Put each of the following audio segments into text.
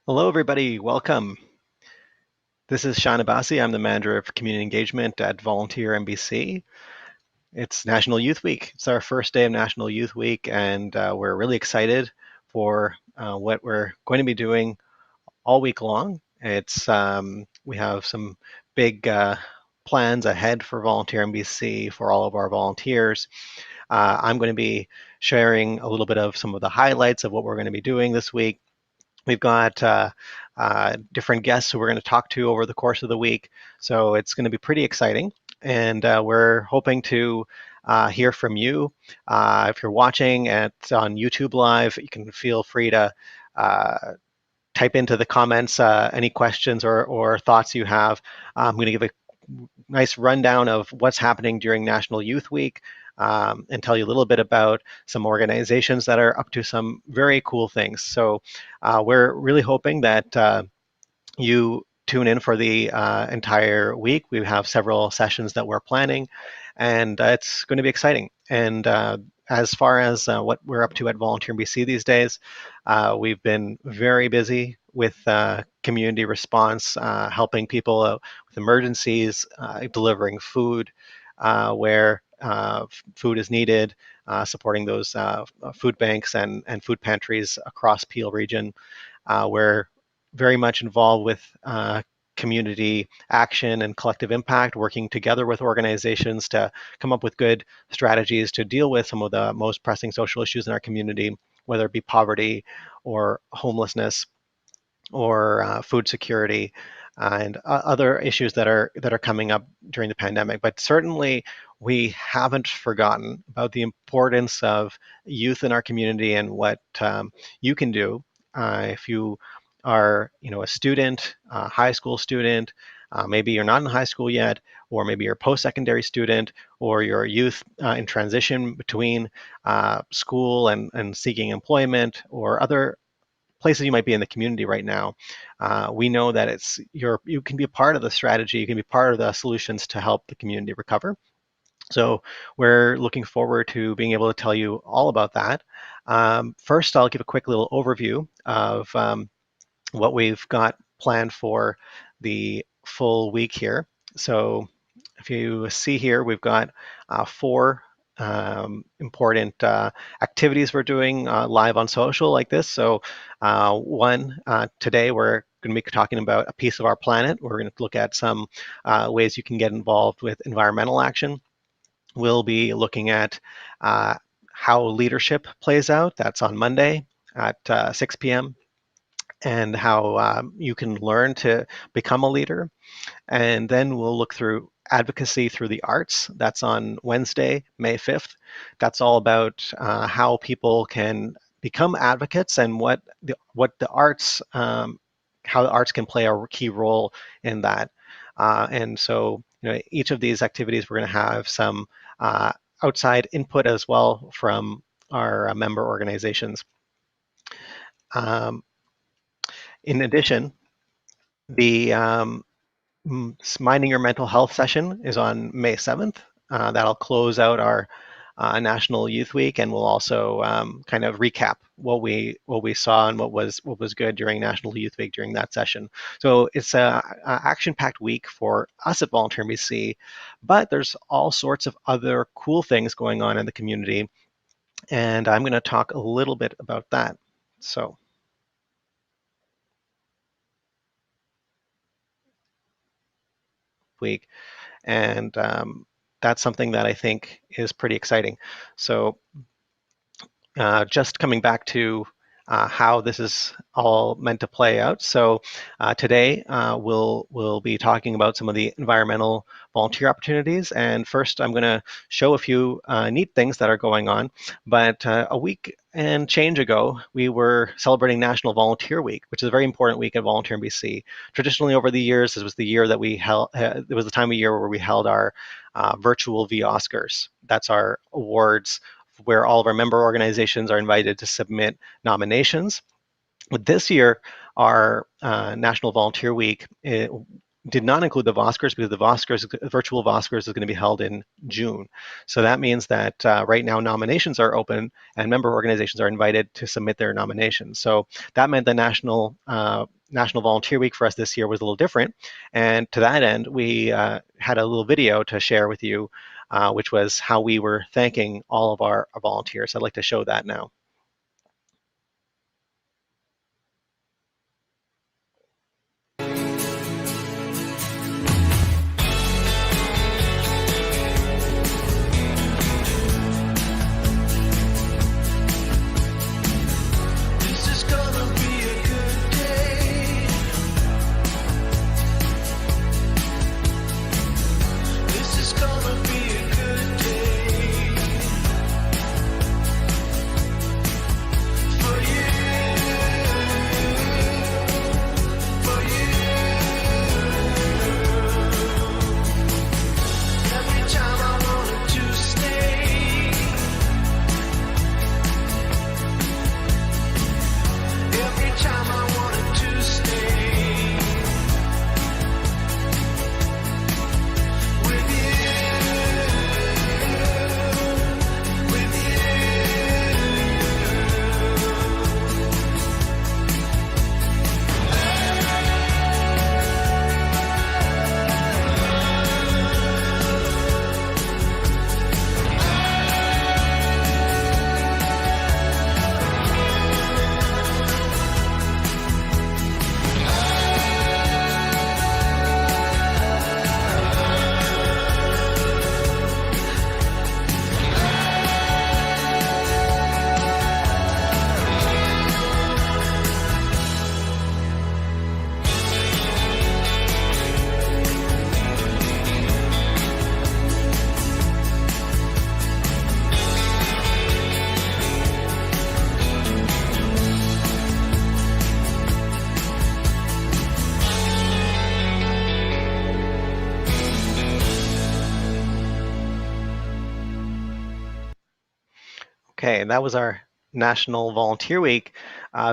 Hello, everybody. Welcome. This is Sean Abbasi. I'm the manager of community engagement at Volunteer NBC. It's National Youth Week. It's our first day of National Youth Week, and we're really excited for what we're going to be doing all week long. We have some big plans ahead for Volunteer NBC for all of our volunteers. I'm going to be sharing a little bit of some of the highlights of what we're going to be doing this week. We've got different guests who we're going to talk to over the course of the week. So it's going to be pretty exciting. And we're hoping to hear from you. If you're watching on YouTube Live, you can feel free to type into the comments any questions or thoughts you have. I'm going to give a nice rundown of what's happening during National Youth Week and tell you a little bit about some organizations that are up to some very cool things. So we're really hoping that you tune in for the entire week. We have several sessions that we're planning, and it's going to be exciting. And as far as what we're up to at Volunteer BC these days, we've been very busy with community response, helping people with emergencies, delivering food where food is needed, supporting those food banks and food pantries across Peel region. We're very much involved with community action and collective impact, working together with organizations to come up with good strategies to deal with some of the most pressing social issues in our community, whether it be poverty or homelessness or food security and other issues that are coming up during the pandemic. But certainly, we haven't forgotten about the importance of youth in our community and what you can do if you are, a student, a high school student. Maybe you're not in high school yet, or maybe you're a post-secondary student, or you're a youth in transition between school and seeking employment, or other places you might be in the community right now. We know that you can be a part of the strategy, you can be part of the solutions to help the community recover. So we're looking forward to being able to tell you all about that. First, I'll give a quick little overview of what we've got planned for the full week here. So if you see here, we've got four important activities we're doing live on social like this. So today we're going to be talking about a piece of our planet. We're going to look at some ways you can get involved with environmental action. We'll be looking at how leadership plays out. That's on Monday at 6 p.m. and how you can learn to become a leader. And then we'll look through advocacy through the arts. That's on Wednesday, May 5th. That's all about how people can become advocates and how the arts can play a key role in that. And so, each of these activities, we're going to have some outside input as well from our member organizations. In addition, the Minding Your Mental Health session is on May 7th. That'll close out our National Youth Week, and we'll also kind of recap what we saw and what was good during National Youth Week during that session. So it's a action-packed week for us at Volunteer BC, but there's all sorts of other cool things going on in the community, and I'm going to talk a little bit about that. So. Week, and that's something that I think is pretty exciting. So just coming back to how this is all meant to play out. So today we'll be talking about some of the environmental volunteer opportunities. And first, I'm going to show a few neat things that are going on. But a week and change ago, we were celebrating National Volunteer Week, which is a very important week at Volunteer BC. Traditionally, over the years, this was the year that we held. It was the time of year where we held our virtual V Oscars. That's our awards where all of our member organizations are invited to submit nominations. But this year, our National Volunteer Week did not include the Oscars because the virtual Oscars is going to be held in June. So that means that right now nominations are open and member organizations are invited to submit their nominations. So that meant the National National Volunteer Week for us this year was a little different. And to that end, we had a little video to share with you, which was how we were thanking all of our volunteers. I'd like to show that now. Okay, and that was our National Volunteer Week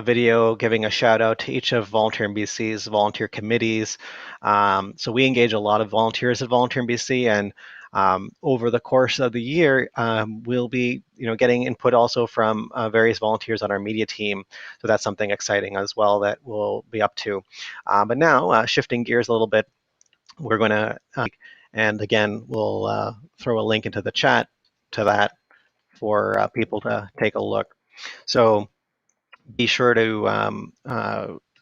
video giving a shout out to each of Volunteer in BC's volunteer committees. So we engage a lot of volunteers at Volunteer in BC, and over the course of the year, we'll be getting input also from various volunteers on our media team. So that's something exciting as well that we'll be up to. But now, shifting gears a little bit, we're going to, and again, we'll throw a link into the chat to that for people to take a look. So be sure to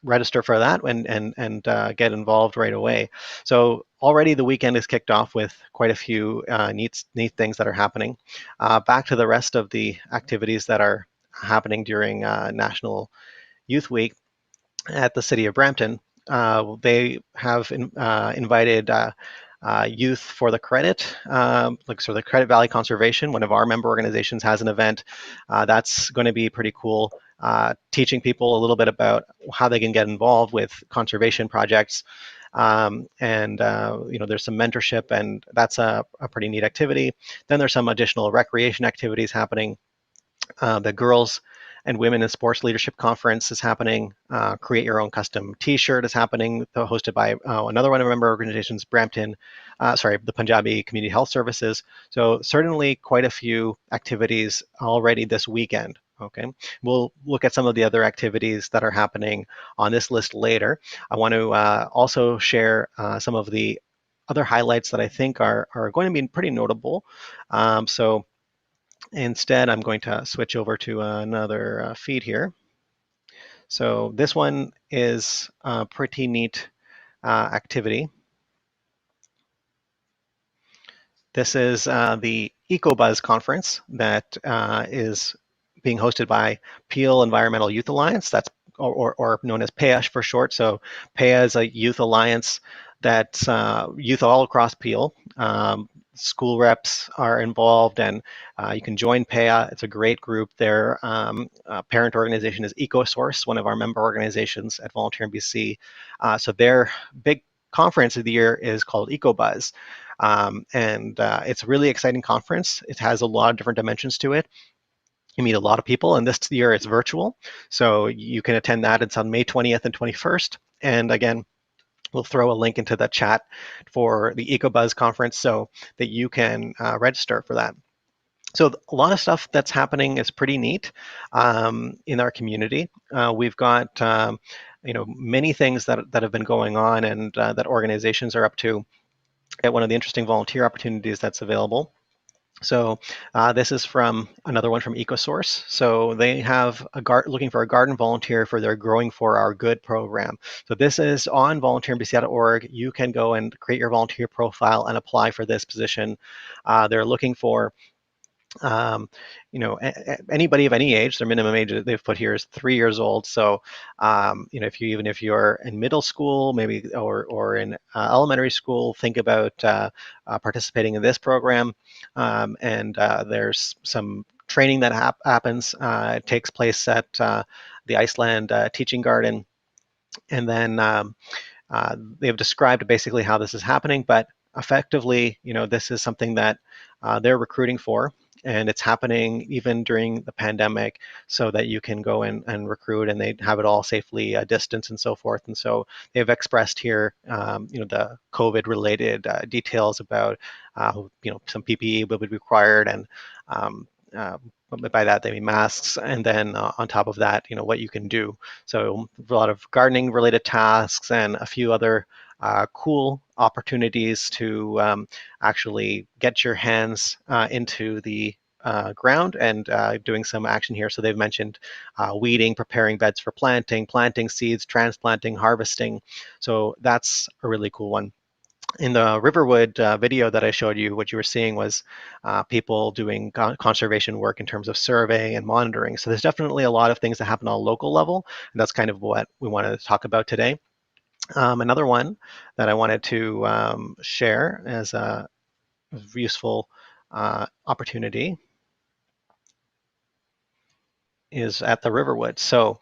register for that and get involved right away. So already the weekend is kicked off with quite a few neat things that are happening. Back to the rest of the activities that are happening during National Youth Week at the City of Brampton. They have invited Youth for the Credit, so the Credit Valley Conservation, one of our member organizations, has an event. That's going to be pretty cool, teaching people a little bit about how they can get involved with conservation projects. And there's some mentorship, and that's a pretty neat activity. Then there's some additional recreation activities happening. The Girls and Women in Sports Leadership Conference is happening. Create Your Own Custom T-shirt is happening, hosted by another one of our member organizations, the Punjabi Community Health Services. So certainly quite a few activities already this weekend. Okay, we'll look at some of the other activities that are happening on this list later. I want to also share some of the other highlights that I think are going to be pretty notable. So instead, I'm going to switch over to another feed here. So this one is a pretty neat activity. This is the EcoBuzz conference that is being hosted by Peel Environmental Youth Alliance. That's or known as PEASH for short. So PEA is a youth alliance that's youth all across Peel. School reps are involved, and you can join PEA. It's a great group. Their parent organization is EcoSource, one of our member organizations at Volunteer in BC. So their big conference of the year is called EcoBuzz. And it's a really exciting conference. It has a lot of different dimensions to it. You meet a lot of people, and this year it's virtual. So you can attend that. It's on May 20th and 21st. And again, we'll throw a link into the chat for the EcoBuzz conference so that you can register for that. So a lot of stuff that's happening is pretty neat in our community. We've got many things that have been going on and that organizations are up to. At one of the interesting volunteer opportunities that's available. So this is from another one from EcoSource. So they have looking for a garden volunteer for their Growing for Our Good program. So this is on volunteerinbc.org. You can go and create your volunteer profile and apply for this position. They're looking for um, anybody of any age. Their minimum age they've put here is 3 years old. So, if you're in middle school, maybe or in elementary school, think about participating in this program. And there's some training that happens. It takes place at the Iceland Teaching Garden, and then they've described basically how this is happening, but effectively, this is something that they're recruiting for, and it's happening even during the pandemic, so that you can go in and recruit, and they have it all safely distanced and so forth. And so they've expressed here, the COVID-related details about, some PPE would be required, and by that they mean masks, and then on top of that, what you can do. So a lot of gardening related tasks and a few other cool opportunities to actually get your hands into the ground and doing some action here. So they've mentioned weeding, preparing beds for planting seeds, transplanting, harvesting. So that's a really cool one. In the Riverwood video that I showed you, what you were seeing was people doing conservation work in terms of surveying and monitoring. So there's definitely a lot of things that happen on a local level, and that's kind of what we wanted to talk about today. Another one that I wanted to share as a useful opportunity is at the Riverwood. So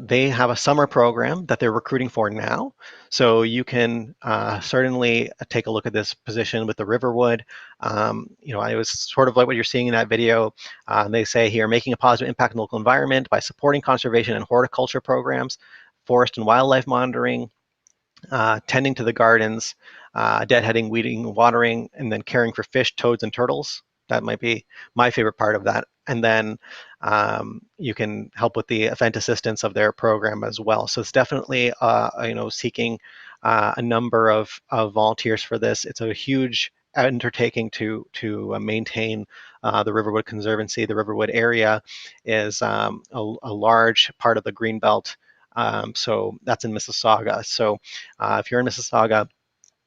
they have a summer program that they're recruiting for now. So you can certainly take a look at this position with the Riverwood. I was sort of like what you're seeing in that video. They say here, making a positive impact on the local environment by supporting conservation and horticulture programs, forest and wildlife monitoring, tending to the gardens, deadheading, weeding, watering, and then caring for fish, toads, and turtles. That might be my favorite part of that. And then you can help with the event assistance of their program as well. So it's definitely, seeking a number of volunteers for this. It's a huge undertaking to maintain the Riverwood Conservancy. The Riverwood area is a large part of the Greenbelt. So that's in Mississauga. So if you're in Mississauga,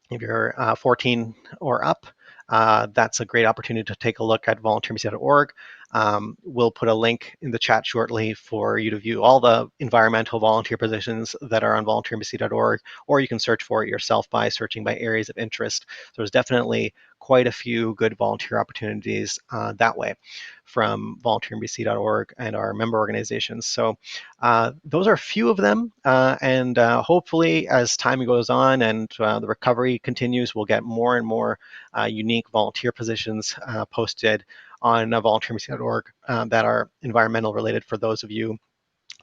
if you're 14 or up, that's a great opportunity to take a look at volunteerinbc.org. We'll put a link in the chat shortly for you to view all the environmental volunteer positions that are on volunteerinbc.org, or you can search for it yourself by searching by areas of interest. So there's definitely quite a few good volunteer opportunities that way from volunteerinbc.org and our member organizations. So those are a few of them, and hopefully as time goes on and the recovery continues, we'll get more and more unique volunteer positions posted on volunteerinbc.org that are environmental related for those of you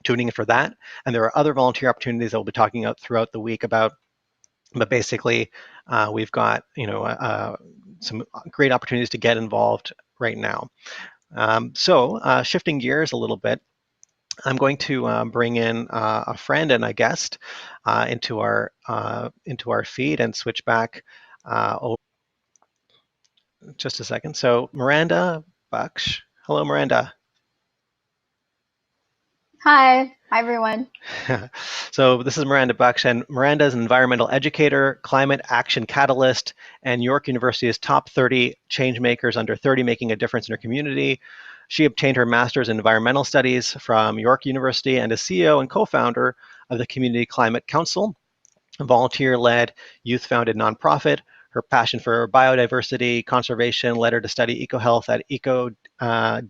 tuning in for that. And there are other volunteer opportunities that we'll be talking about throughout the week about. But basically, we've got some great opportunities to get involved right now. So shifting gears a little bit, I'm going to bring in a friend and a guest into our feed and switch back. Just a second. So Miranda Baksh. Hello, Miranda. Hi everyone. So this is Miranda Baksh, and Miranda is an environmental educator, climate action catalyst, and York University's top 30 change makers under 30 making a difference in her community. She obtained her master's in environmental studies from York University and is CEO and co-founder of the Community Climate Council, a volunteer-led, youth-founded nonprofit. Her passion for biodiversity conservation led her to study ecohealth at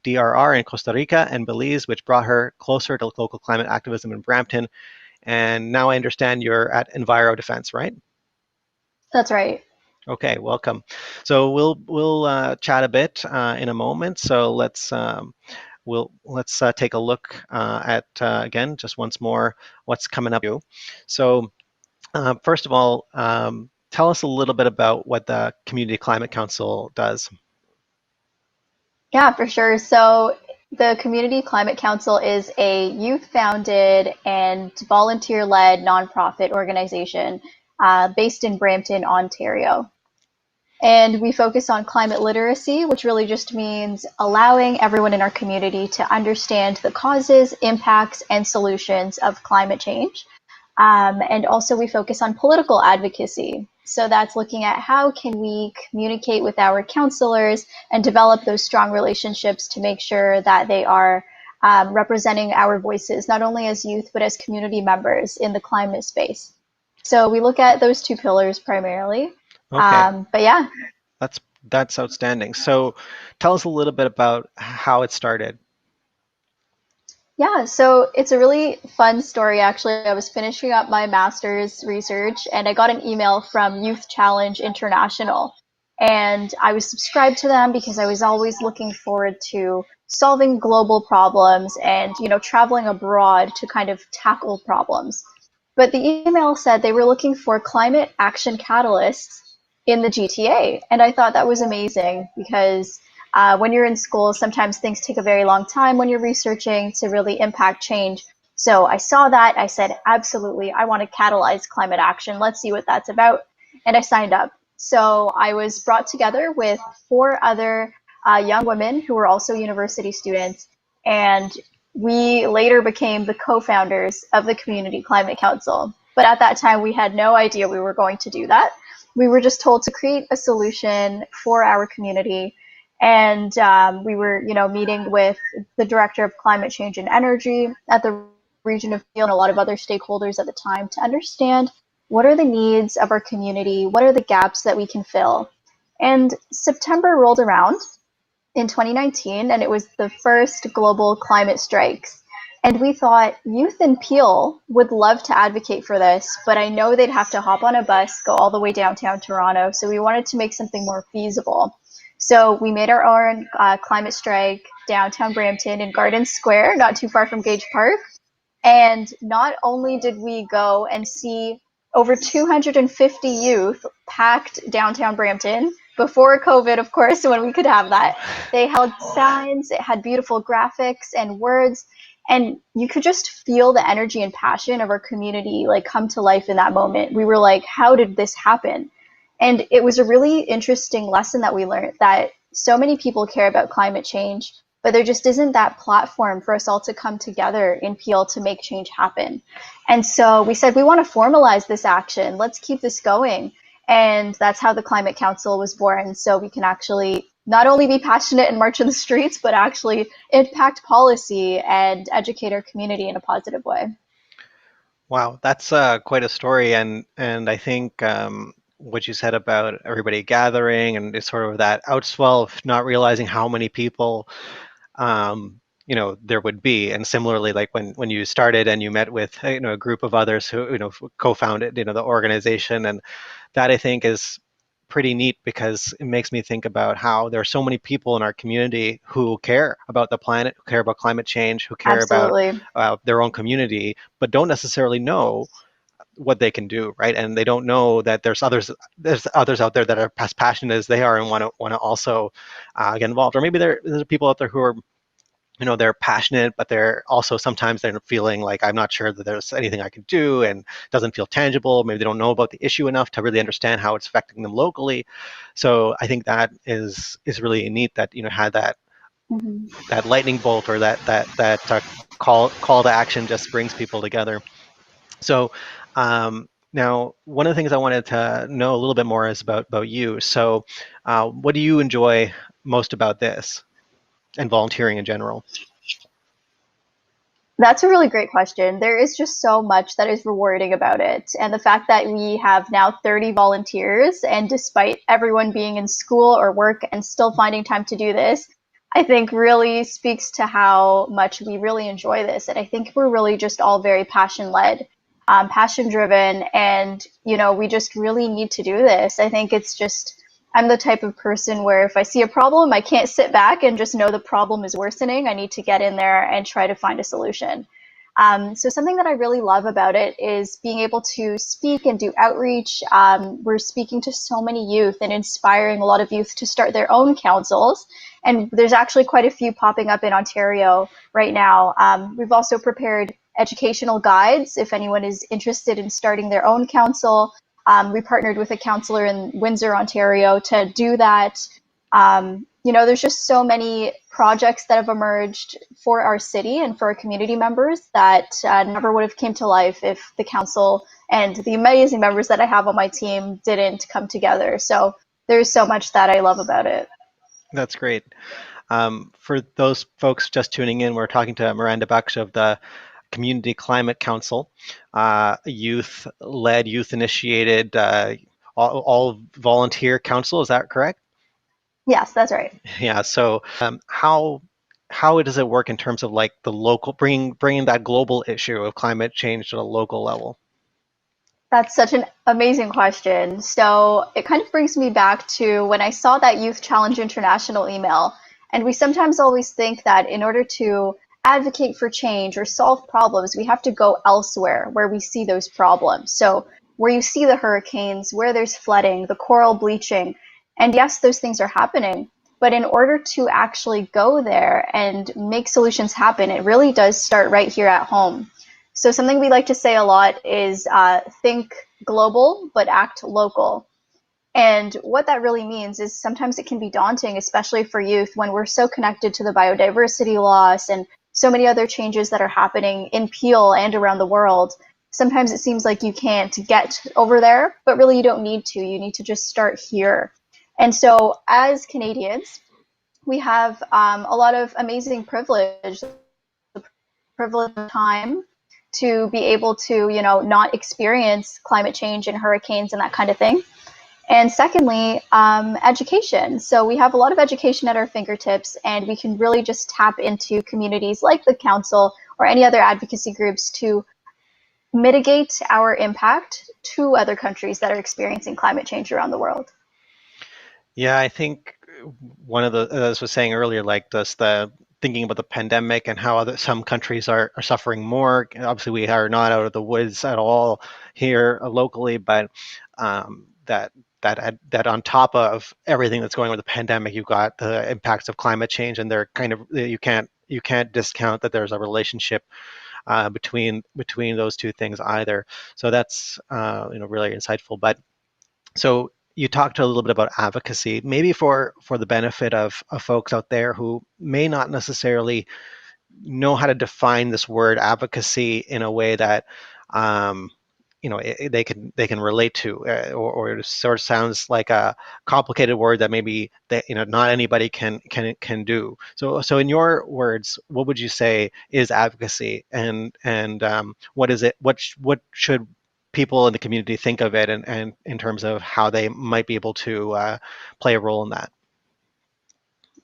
DRR in Costa Rica and Belize, which brought her closer to local climate activism in Brampton. And now I understand you're at Enviro Defense, right? That's right. Okay, welcome. So we'll chat a bit in a moment. So let's take a look at again just once more what's coming up. So first of all, tell us a little bit about what the Community Climate Council does. Yeah, for sure. So The Community Climate Council is a youth-founded and volunteer-led nonprofit organization based in Brampton, Ontario. And we focus on climate literacy, which really just means allowing everyone in our community to understand the causes, impacts, and solutions of climate change. And also we focus on political advocacy. So that's looking at how can we communicate with our counselors and develop those strong relationships to make sure that they are representing our voices, not only as youth, but as community members in the climate space. So we look at those two pillars primarily. Okay, But yeah, that's that's outstanding. So tell us a little bit about how it started. Yeah, so it's a really fun story actually. I was finishing up my master's research and I got an email from Youth Challenge International. And I was subscribed to them because I was always looking forward to solving global problems and, traveling abroad to kind of tackle problems. But the email said they were looking for climate action catalysts in the GTA. And I thought that was amazing because when you're in school, sometimes things take a very long time when you're researching to really impact change. So I saw that. I said, absolutely, I want to catalyze climate action. Let's see what that's about. And I signed up. So I was brought together with four other young women who were also university students. And we later became the co-founders of the Community Climate Council. But at that time, we had no idea we were going to do that. We were just told to create a solution for our community. And we were, meeting with the director of climate change and energy at the region of Peel and a lot of other stakeholders at the time to understand what are the needs of our community, what are the gaps that we can fill. And September rolled around in 2019, and it was the first global climate strikes. And we thought youth in Peel would love to advocate for this, but I know they'd have to hop on a bus, go all the way downtown Toronto. So we wanted to make something more feasible. So we made our own climate strike downtown Brampton in Garden Square, not too far from Gage Park. And not only did we go and see over 250 youth packed downtown Brampton before COVID, of course, when we could have that, they held signs, it had beautiful graphics and words, and you could just feel the energy and passion of our community like come to life in that moment. We were like, how did this happen? And it was a really interesting lesson that we learned that so many people care about climate change, but there just isn't that platform for us all to come together in Peel to make change happen. And so we said, we want to formalize this action. Let's keep this going. And that's how the Climate Council was born. So we can actually not only be passionate and march in the streets, but actually impact policy and educate our community in a positive way. Wow, that's quite a story, and I think what you said about everybody gathering and it's sort of that outswell of not realizing how many people there would be. And similarly, like when you started and you met with a group of others who co-founded the organization, and that I think is pretty neat because it makes me think about how there are so many people in our community who care about the planet, who care about climate change, who care about Absolutely. their own community, but don't necessarily know what they can do, right? And they don't know that there's others out there that are as passionate as they are and want to also get involved. Or maybe there's people out there who are they're passionate, but they're also sometimes they're feeling like I'm not sure that there's anything I can do and it doesn't feel tangible. Maybe they don't know about the issue enough to really understand how it's affecting them locally. So I think that is really neat that had Mhm. that lightning bolt or that call to action just brings people together. So now, one of the things I wanted to know a little bit more is about you. So, what do you enjoy most about this and volunteering in general? That's a really great question. There is just so much that is rewarding about it. And the fact that we have now 30 volunteers, and despite everyone being in school or work and still finding time to do this, I think really speaks to how much we really enjoy this. And I think we're really just all very passion led, passion driven, and, we just really need to do this. I think it's just, I'm the type of person where if I see a problem, I can't sit back and just know the problem is worsening. I need to get in there and try to find a solution. So something that I really love about it is being able to speak and do outreach. We're speaking to so many youth and inspiring a lot of youth to start their own councils. And there's actually quite a few popping up in Ontario right now. We've also prepared educational guides if anyone is interested in starting their own council. We partnered with a counselor in Windsor, Ontario to do that. There's just so many projects that have emerged for our city and for our community members that never would have came to life if the council and the amazing members that I have on my team didn't come together. So there's so much that I love about it. That's great. For those folks just tuning in, we're talking to Miranda Baksh of the Community Climate Council, youth-led, youth-initiated, all volunteer council. Is that correct? Yes, that's right. Yeah. So how does it work in terms of like the local bringing that global issue of climate change to the local level? That's such an amazing question. So it kind of brings me back to when I saw that Youth Challenge International email. And we sometimes always think that in order to advocate for change or solve problems, we have to go elsewhere where we see those problems. So where you see the hurricanes, where there's flooding, the coral bleaching. And yes, those things are happening. But in order to actually go there and make solutions happen, it really does start right here at home. So something we like to say a lot is think global, but act local. And what that really means is sometimes it can be daunting, especially for youth, when we're so connected to the biodiversity loss and so many other changes that are happening in Peel and around the world. Sometimes it seems like you can't get over there, but really you don't need to. You need to just start here. And so as Canadians, we have a lot of amazing privilege, the privilege of time to be able to, not experience climate change and hurricanes and that kind of thing. And secondly, education. So we have a lot of education at our fingertips, and we can really just tap into communities like the council or any other advocacy groups to mitigate our impact to other countries that are experiencing climate change around the world. Yeah, I think one of the, as I was saying earlier, like this, the thinking about the pandemic and how some countries are suffering more. Obviously, we are not out of the woods at all here locally, but that on top of everything that's going on with the pandemic, you've got the impacts of climate change, and they're kind of you can't discount that there's a relationship between those two things either. So that's really insightful. But so you talked a little bit about advocacy, maybe for the benefit of folks out there who may not necessarily know how to define this word advocacy in a way that um, they can relate to, or it sort of sounds like a complicated word that maybe that not anybody can do. So in your words, what would you say is advocacy, and what is it? What should people in the community think of it, and in terms of how they might be able to play a role in that?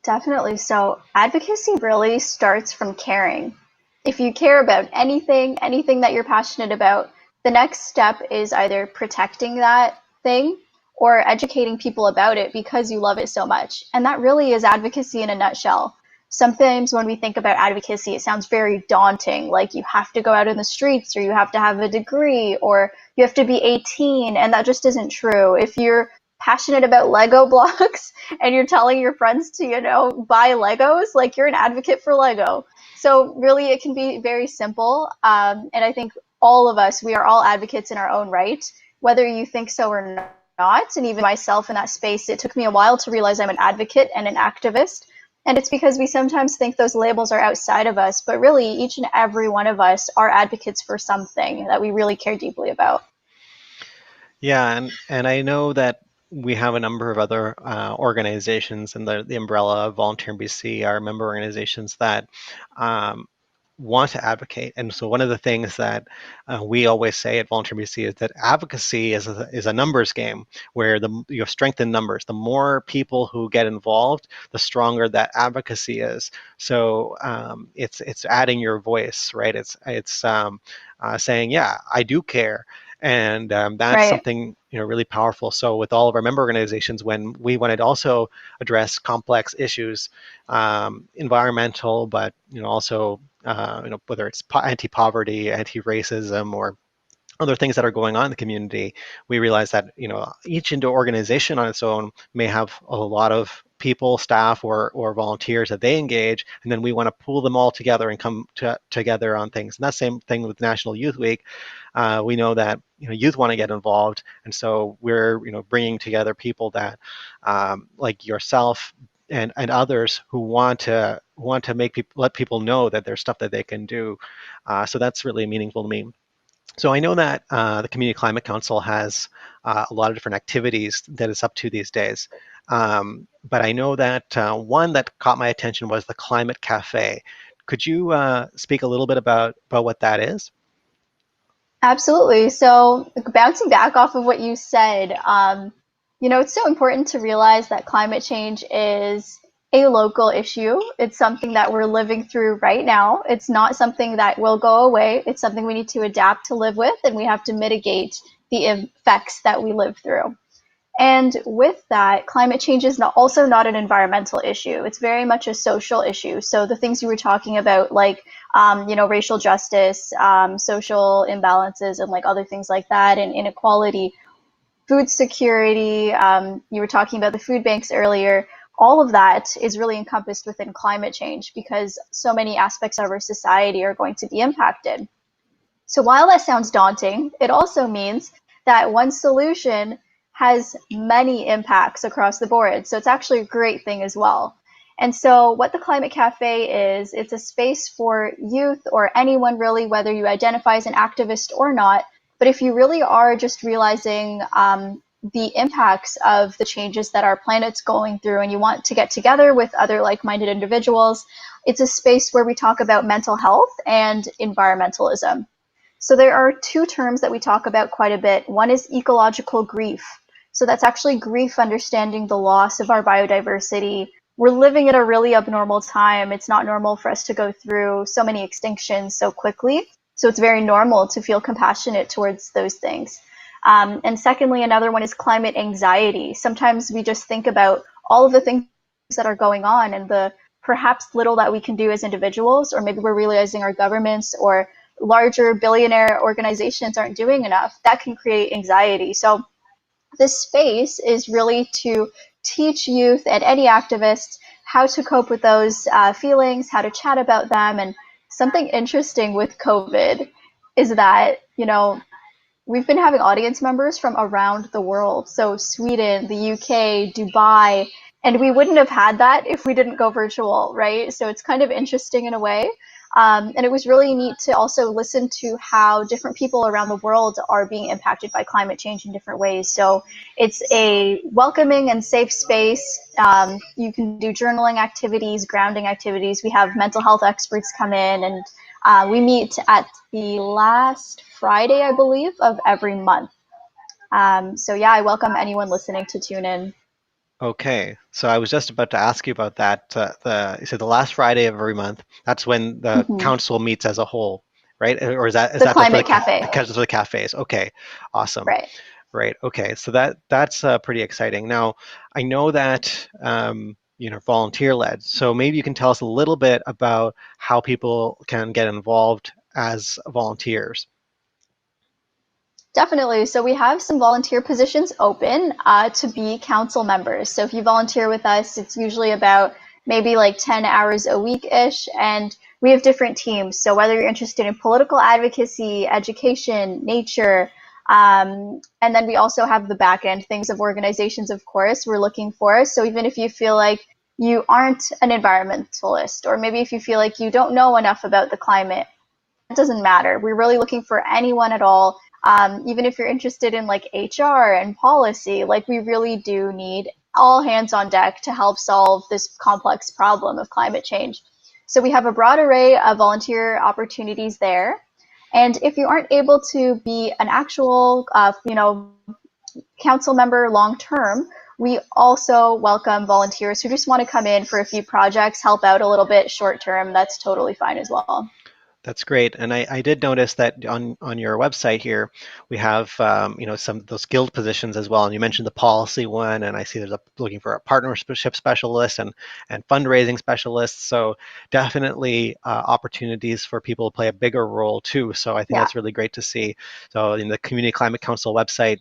Definitely. So advocacy really starts from caring. If you care about anything that you're passionate about, the next step is either protecting that thing or educating people about it because you love it so much. And that really is advocacy in a nutshell. Sometimes when we think about advocacy, it sounds very daunting, like you have to go out in the streets or you have to have a degree or you have to be 18, and that just isn't true. If you're passionate about Lego blocks and you're telling your friends to, buy Legos, like you're an advocate for Lego. So really, it can be very simple. And I think all of us, we are all advocates in our own right, whether you think so or not. And even myself in that space, it took me a while to realize I'm an advocate and an activist. And it's because we sometimes think those labels are outside of us, but really each and every one of us are advocates for something that we really care deeply about. Yeah, and I know that we have a number of other organizations in the umbrella of Volunteer in BC, our member organizations that um, want to advocate. And so one of the things that we always say at Volunteer in BC is that advocacy is a numbers game where you have strength in numbers. The more people who get involved, the stronger that advocacy is. So it's adding your voice, right? It's saying, yeah, I do care, and that's Right. something really powerful. So with all of our member organizations, when we wanted to also address complex issues, environmental, but also whether it's anti-poverty, anti-racism, or other things that are going on in the community, we realize that each organization on its own may have a lot of people, staff, or volunteers that they engage, and then we want to pool them all together and come together on things. And that same thing with National Youth Week. We know that youth want to get involved, and so we're bringing together people that like yourself and others who want to let people know that there's stuff that they can do. So that's really meaningful to me. So I know that the Community Climate Council has a lot of different activities that it's up to these days. But I know that one that caught my attention was the Climate Cafe. Could you speak a little bit about what that is? Absolutely. So, bouncing back off of what you said, it's so important to realize that climate change is a local issue. It's something that we're living through right now. It's not something that will go away. It's something we need to adapt to live with, and we have to mitigate the effects that we live through. And with that, climate change is also not an environmental issue. It's very much a social issue. So the things you were talking about, like racial justice, social imbalances, and like other things like that, and inequality, food security. You were talking about the food banks earlier. All of that is really encompassed within climate change because so many aspects of our society are going to be impacted. So while that sounds daunting, it also means that one solution has many impacts across the board. So it's actually a great thing as well. And so what the Climate Cafe is, it's a space for youth or anyone really, whether you identify as an activist or not. But if you really are just realizing the impacts of the changes that our planet's going through and you want to get together with other like-minded individuals, it's a space where we talk about mental health and environmentalism. So there are two terms that we talk about quite a bit. One is ecological grief. So that's actually grief understanding the loss of our biodiversity. We're living at a really abnormal time. It's not normal for us to go through so many extinctions so quickly. So it's very normal to feel compassionate towards those things. And secondly, another one is climate anxiety. Sometimes we just think about all of the things that are going on and the perhaps little that we can do as individuals, or maybe we're realizing our governments or larger billionaire organizations aren't doing enough. That can create anxiety. So this space is really to teach youth and any activists how to cope with those feelings, how to chat about them. And something interesting with COVID is that, we've been having audience members from around the world. So Sweden, the UK, Dubai, and we wouldn't have had that if we didn't go virtual, right? So it's kind of interesting in a way. And it was really neat to also listen to how different people around the world are being impacted by climate change in different ways. So it's a welcoming and safe space. You can do journaling activities, grounding activities. We have mental health experts come in, and we meet at the last Friday, I believe, of every month. So yeah, I welcome anyone listening to tune in. Okay, so I was just about to ask you about that. You said the last Friday of every month. That's when the Mhm. council meets as a whole, right? Or is The that for Climate Cafe, because of the cafes? Okay, awesome. right. Right. Okay. So that's pretty exciting. Now, I know that volunteer led. So maybe you can tell us a little bit about how people can get involved as volunteers. Definitely. So we have some volunteer positions open to be council members. So if you volunteer with us, it's usually about maybe like 10 hours a week-ish, and we have different teams. So whether you're interested in political advocacy, education, nature, and then we also have the back end things of organizations, of course, we're looking for. So even if you feel like you aren't an environmentalist, or maybe if you feel like you don't know enough about the climate, it doesn't matter. We're really looking for anyone at all. Even if you're interested in like HR and policy, like we really do need all hands on deck to help solve this complex problem of climate change. So we have a broad array of volunteer opportunities there. And if you aren't able to be an actual, council member long term, we also welcome volunteers who just want to come in for a few projects, help out a little bit short term. That's totally fine as well. That's great. And I did notice that on your website here, we have some of those skilled positions as well. And you mentioned the policy one, and I see there's looking for a partnership specialist and fundraising specialists. So definitely opportunities for people to play a bigger role too. So I think Yeah. that's really great to see. So in the Community Climate Council website,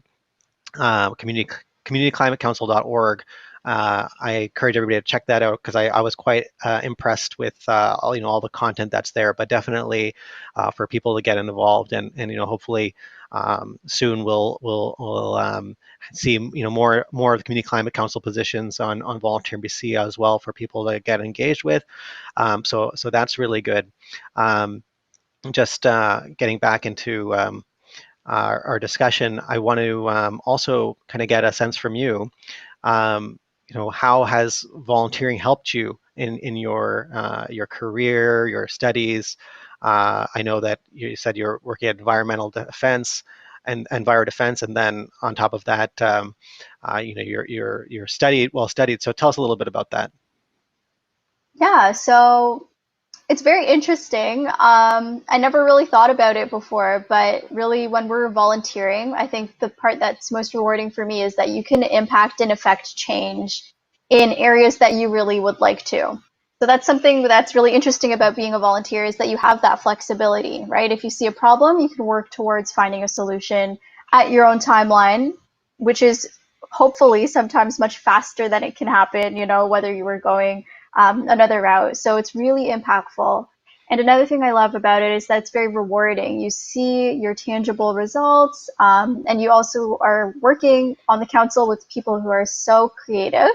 communityclimatecouncil.org. I encourage everybody to check that out because I was quite impressed with all the content that's there. But definitely for people to get involved and hopefully soon we'll see more of the community climate council positions on Volunteer BC as well for people to get engaged with. So that's really good. Um, just getting back into our discussion, I want to also kind of get a sense from you. How has volunteering helped you in your career, your studies? I know that you said you're working at environmental defense and enviro defense, and then on top of that, you're studied well studied. So tell us a little bit about that. Yeah, so it's very interesting. I never really thought about it before, but really, when we're volunteering, I think the part that's most rewarding for me is that you can impact and affect change in areas that you really would like to. So that's something that's really interesting about being a volunteer is that you have that flexibility, right? If you see a problem, you can work towards finding a solution at your own timeline, which is hopefully sometimes much faster than it can happen, whether you were going another route. So it's really impactful. And another thing I love about it is that it's very rewarding. You see your tangible results, and you also are working on the council with people who are so creative,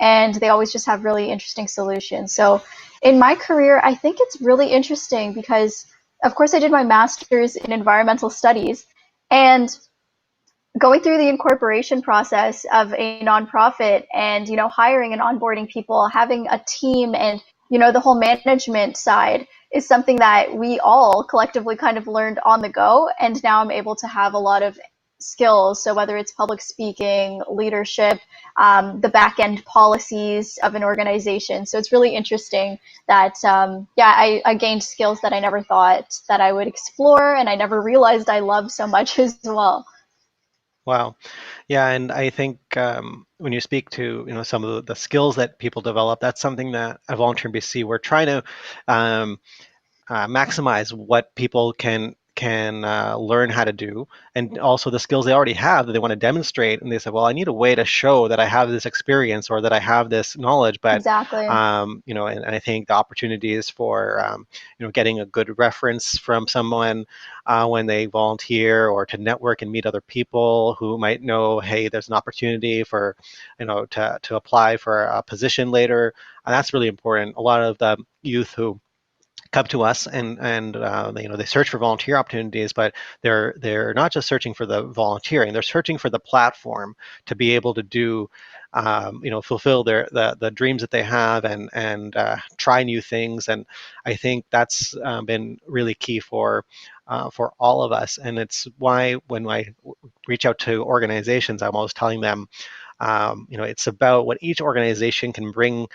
and they always just have really interesting solutions. So in my career, I think it's really interesting because, of course, I did my master's in environmental studies, and going through the incorporation process of a nonprofit and hiring and onboarding people, having a team, and the whole management side is something that we all collectively kind of learned on the go, and now I'm able to have a lot of skills. So whether it's public speaking, leadership, the back end policies of an organization. So it's really interesting that I gained skills that I never thought that I would explore, and I never realized I loved so much as well. Wow. Yeah, and I think when you speak to some of the skills that people develop, that's something that at Volunteer in BC we're trying to um, maximize what people can learn how to do, and also the skills they already have that they want to demonstrate. And they say, well, I need a way to show that I have this experience or that I have this knowledge. But Exactly. and I think the opportunities for getting a good reference from someone when they volunteer, or to network and meet other people who might know, hey, there's an opportunity for to apply for a position later. And that's really important. A lot of the youth who come to us and they search for volunteer opportunities, but they're not just searching for the volunteering, they're searching for the platform to be able to do fulfill the dreams that they have and try new things. And I think that's been really key for all of us. And it's why when I reach out to organizations, I'm always telling them it's about what each organization can bring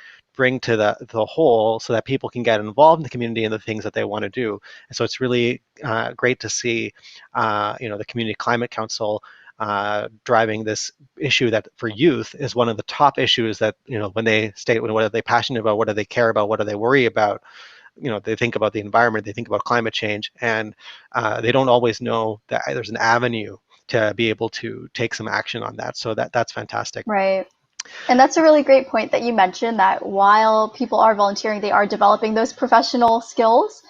to the whole, so that people can get involved in the community and the things that they want to do. And so it's really great to see the Community Climate Council driving this issue that for youth is one of the top issues that when they state what are they passionate about, what do they care about, what do they worry about. They think about the environment, they think about climate change, and they don't always know that there's an avenue to be able to take some action on that. So that's fantastic. Right. And that's a really great point that you mentioned that while people are volunteering, they are developing those professional skills.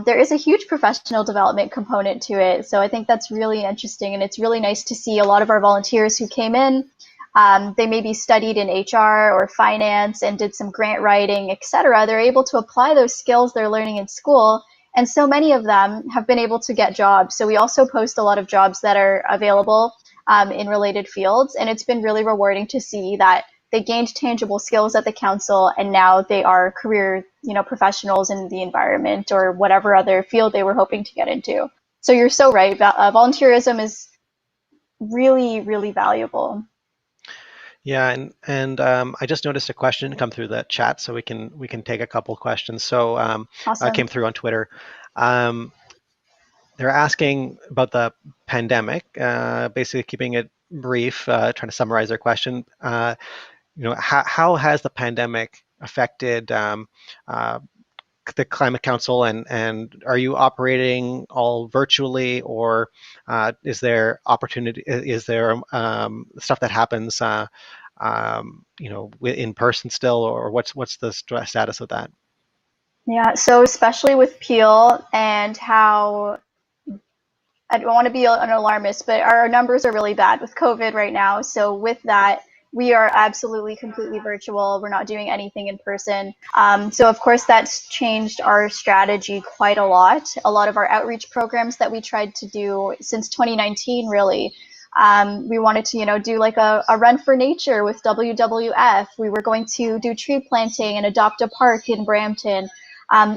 There is a huge professional development component to it. So I think that's really interesting. And it's really nice to see a lot of our volunteers who came in. They maybe studied in HR or finance and did some grant writing, etc. They're able to apply those skills they're learning in school. And so many of them have been able to get jobs. So we also post a lot of jobs that are available in related fields. And it's been really rewarding to see that they gained tangible skills at the council, and now they are career, professionals in the environment or whatever other field they were hoping to get into. So you're so right. Volunteerism is really, really valuable. Yeah, and I just noticed a question come through the chat, so we can take a couple questions. So came Awesome. through on Twitter. Um, they're asking about the pandemic, basically keeping it brief, trying to summarize their question. How has the pandemic affected uh, the Climate Council, and are you operating all virtually, or is there opportunity? Is there stuff that happens, in person still, or what's the status of that? Yeah, so especially with Peel and how I don't want to be an alarmist, but our numbers are really bad with COVID right now. So with that, we are absolutely completely virtual. We're not doing anything in person. So of course that's changed our strategy quite a lot. A lot of our outreach programs that we tried to do since 2019, really. We wanted to, do like a run for nature with WWF. We were going to do tree planting and adopt a park in Brampton.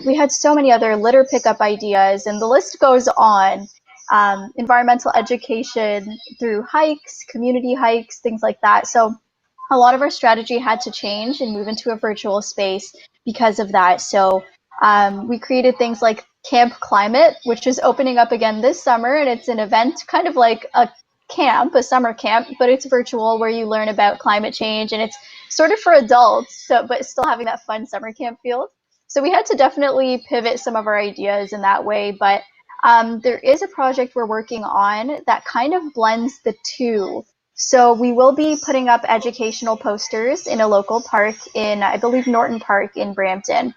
We had so many other litter pickup ideas, and the list goes on. Environmental education through hikes, community hikes, things like that. So a lot of our strategy had to change and move into a virtual space because of that. So we created things like Camp Climate, which is opening up again this summer, and it's an event kind of like a camp, a summer camp, but it's virtual where you learn about climate change, and it's sort of for adults, so but still having that fun summer camp feel. So we had to definitely pivot some of our ideas in that way, but there is a project we're working on that kind of blends the two. So we will be putting up educational posters in a local park in, I believe, Norton Park in Brampton.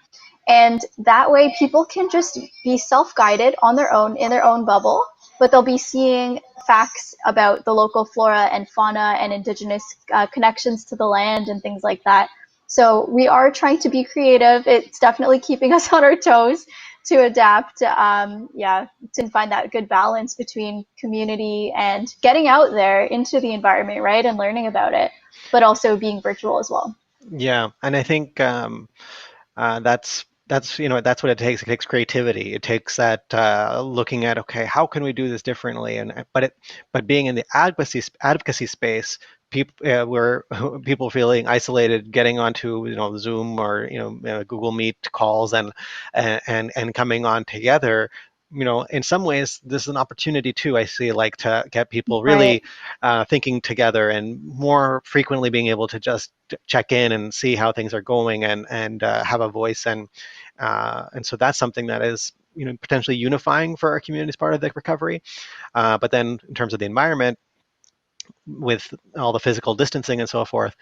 And that way people can just be self-guided on their own, in their own bubble, but they'll be seeing facts about the local flora and fauna and indigenous connections to the land and things like that. So we are trying to be creative. It's definitely keeping us on our toes to adapt. Yeah, to find that good balance between community and getting out there into the environment, right, and learning about it, but also being virtual as well. Yeah, and I think that's that's what it takes. It takes creativity. It takes that looking at, okay, how can we do this differently? But being in the advocacy space, people where people feeling isolated, getting onto Zoom or Google Meet calls and coming on together. In some ways, this is an opportunity too. I see, like, to get people Right. really thinking together and more frequently being able to just check in and see how things are going and have a voice, and so that's something that is potentially unifying for our community as part of the recovery. But then in terms of the environment, with all the physical distancing and so forth,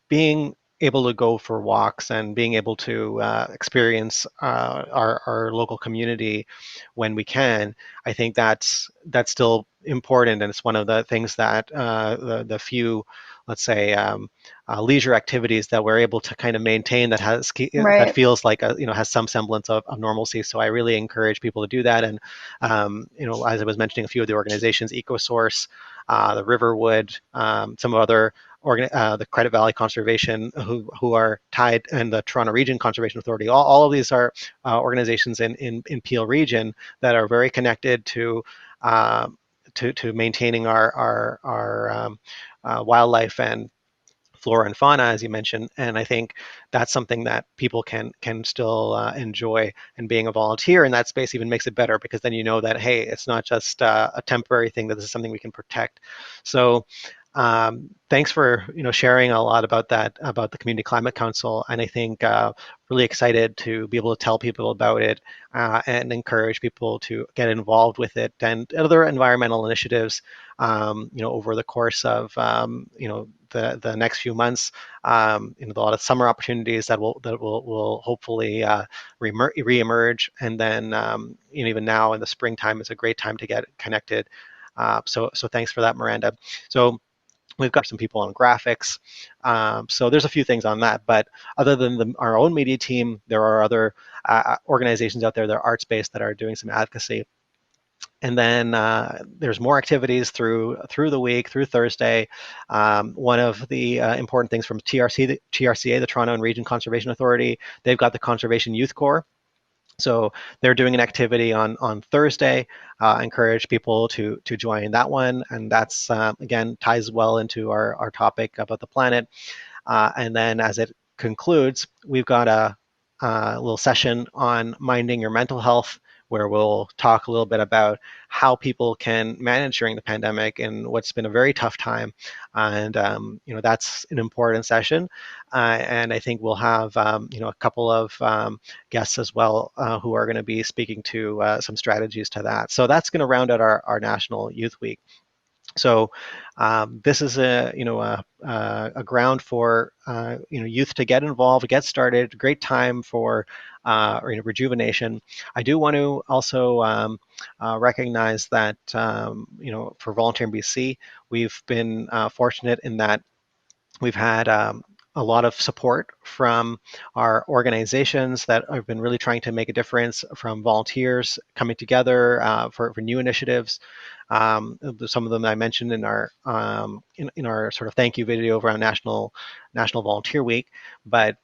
being able to go for walks and being able to experience our local community when we can, I think that's still important, and it's one of the things that the few, let's say, leisure activities that we're able to kind of maintain that Right. feels like has some semblance of normalcy. So I really encourage people to do that, and as I was mentioning, a few of the organizations, EcoSource, the Riverwood, some of other the Credit Valley Conservation, who are tied, and the Toronto Region Conservation Authority. All of these are organizations in Peel Region that are very connected uh, to maintaining our wildlife and flora and fauna, as you mentioned. And I think that's something that people can still enjoy. And being a volunteer in that space even makes it better, because then you know that, hey, it's not just a temporary thing; that this is something we can protect. So thanks for sharing a lot about that, about the Community Climate Council, and I think really excited to be able to tell people about it and encourage people to get involved with it and other environmental initiatives. Over the course of the next few months, a lot of summer opportunities that will hopefully reemerge, and then even now in the springtime is a great time to get connected. So thanks for that, Miranda. So we've got some people on graphics. So there's a few things on that. But other than our own media team, there are other organizations out there that are arts-based that are doing some advocacy. And then there's more activities through the week, through Thursday. One of the important things from TRCA, the Toronto and Region Conservation Authority, they've got the Conservation Youth Corps. So they're doing an activity on Thursday. Encourage people to join that one, and that's again ties well into our topic about the planet. And then as it concludes, we've got little session on minding your mental health, where we'll talk a little bit about how people can manage during the pandemic and what's been a very tough time. And that's an important session. And I think we'll have a couple of guests as well who are going to be speaking to some strategies to that. So that's going to round out our National Youth Week. So this is a ground for youth to get involved, get started. Great time for rejuvenation. I do want to also recognize that for Volunteer in BC, we've been fortunate in that we've had a lot of support from our organizations that have been really trying to make a difference, from volunteers coming together for new initiatives. Some of them I mentioned in our in our sort of thank you video around National Volunteer Week, but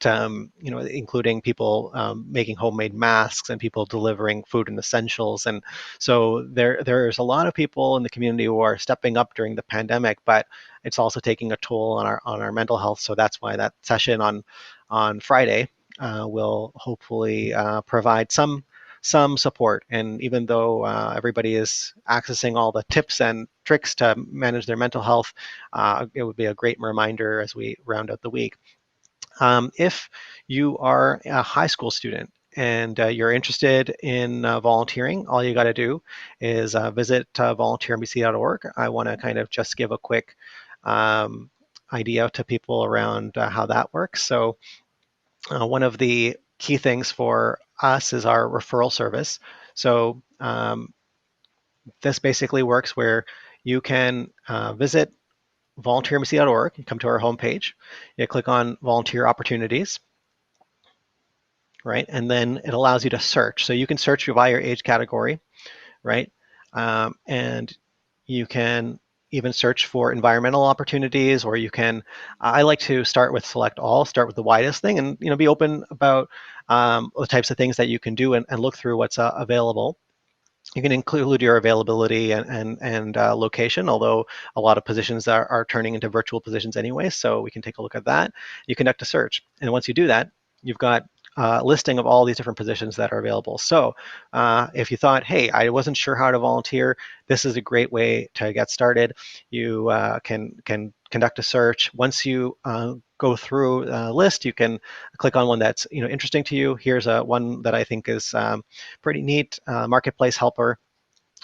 including people making homemade masks and people delivering food and essentials. And so there's a lot of people in the community who are stepping up during the pandemic, but it's also taking a toll on our mental health. So that's why that session on Friday will hopefully provide some support. And even though everybody is accessing all the tips and tricks to manage their mental health, it would be a great reminder as we round out the week. If you are a high school student and you're interested in volunteering, all you got to do is visit volunteerinbc.org. I want to kind of just give a quick idea to people around how that works. So one of the key things for us is our referral service. So this basically works where you can visit volunteerinbc.org, you come to our homepage, you click on volunteer opportunities, right? And then it allows you to search. So you can search by your age category, right? And you can even search for environmental opportunities, or you can, I like to start with select all, start with the widest thing, and be open about the types of things that you can do, and look through what's available. You can include your availability and location, although a lot of positions are turning into virtual positions anyway, so we can take a look at that. You conduct a search, and once you do that, you've got a listing of all these different positions that are available. So if you thought, hey, I wasn't sure how to volunteer, this is a great way to get started. You can conduct a search. Once you go through a list, you can click on one that's interesting to you. Here's one that I think is pretty neat, Marketplace Helper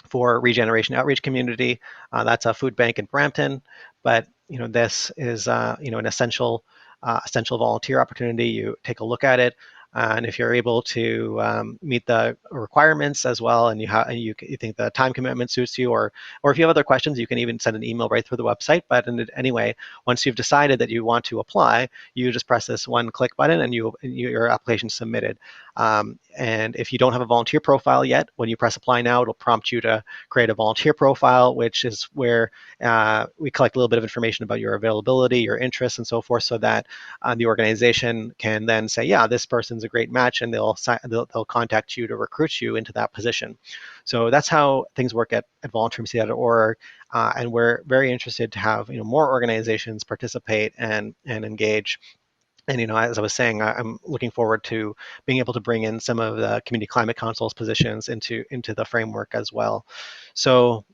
for Regeneration Outreach Community. That's a food bank in Brampton, but this is an essential volunteer opportunity. You take a look at it. And if you're able to meet the requirements as well, and you think the time commitment suits you, or if you have other questions, you can even send an email right through the website. But anyway, once you've decided that you want to apply, you just press this one click button, and your application is submitted. And if you don't have a volunteer profile yet, when you press apply now, it'll prompt you to create a volunteer profile, which is where we collect a little bit of information about your availability, your interests, and so forth, so that the organization can then say, yeah, this person's a great match, and they'll contact you to recruit you into that position. So that's how things work at volunteerinbc.org, and we're very interested to have more organizations participate and engage. And as I was saying, I'm looking forward to being able to bring in some of the Community Climate Council's positions into the framework as well. So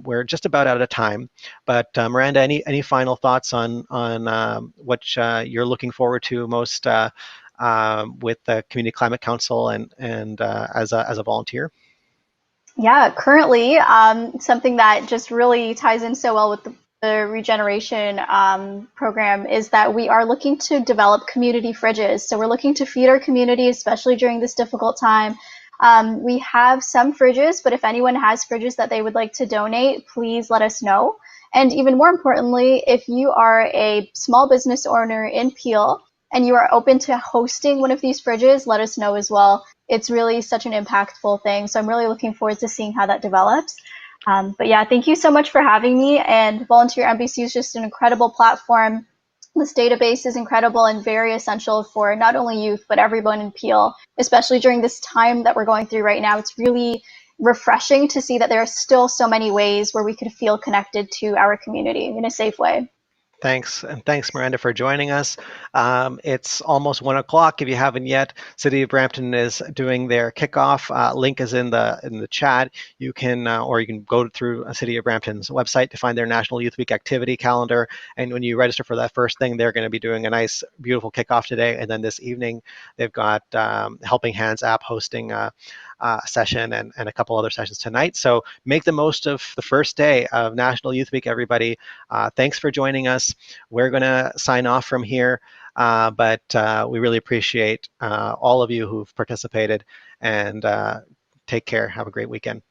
we're just about out of time, but Miranda, any final thoughts on what you're looking forward to most with the Community Climate Council and as a volunteer? Yeah, currently, something that just really ties in so well with the regeneration program is that we are looking to develop community fridges. So we're looking to feed our community, especially during this difficult time. We have some fridges, but if anyone has fridges that they would like to donate, please let us know. And even more importantly, if you are a small business owner in Peel and you are open to hosting one of these fridges, let us know as well. It's really such an impactful thing. So I'm really looking forward to seeing how that develops. But yeah, thank you so much for having me. And Volunteer NBC is just an incredible platform. This database is incredible and very essential for not only youth, but everyone in Peel, especially during this time that we're going through right now. It's really refreshing to see that there are still so many ways where we could feel connected to our community in a safe way. Thanks, and thanks, Miranda, for joining us. It's almost 1 o'clock. If you haven't yet, City of Brampton is doing their kickoff. Link is in the chat. You can or you can go through City of Brampton's website to find their National Youth Week activity calendar. And when you register for that first thing, they're going to be doing a nice, beautiful kickoff today. And then this evening, they've got Helping Hands app hosting a session and a couple other sessions tonight. So make the most of the first day of National Youth Week, everybody. Thanks for joining us. We're going to sign off from here, but we really appreciate all of you who've participated, and take care. Have a great weekend.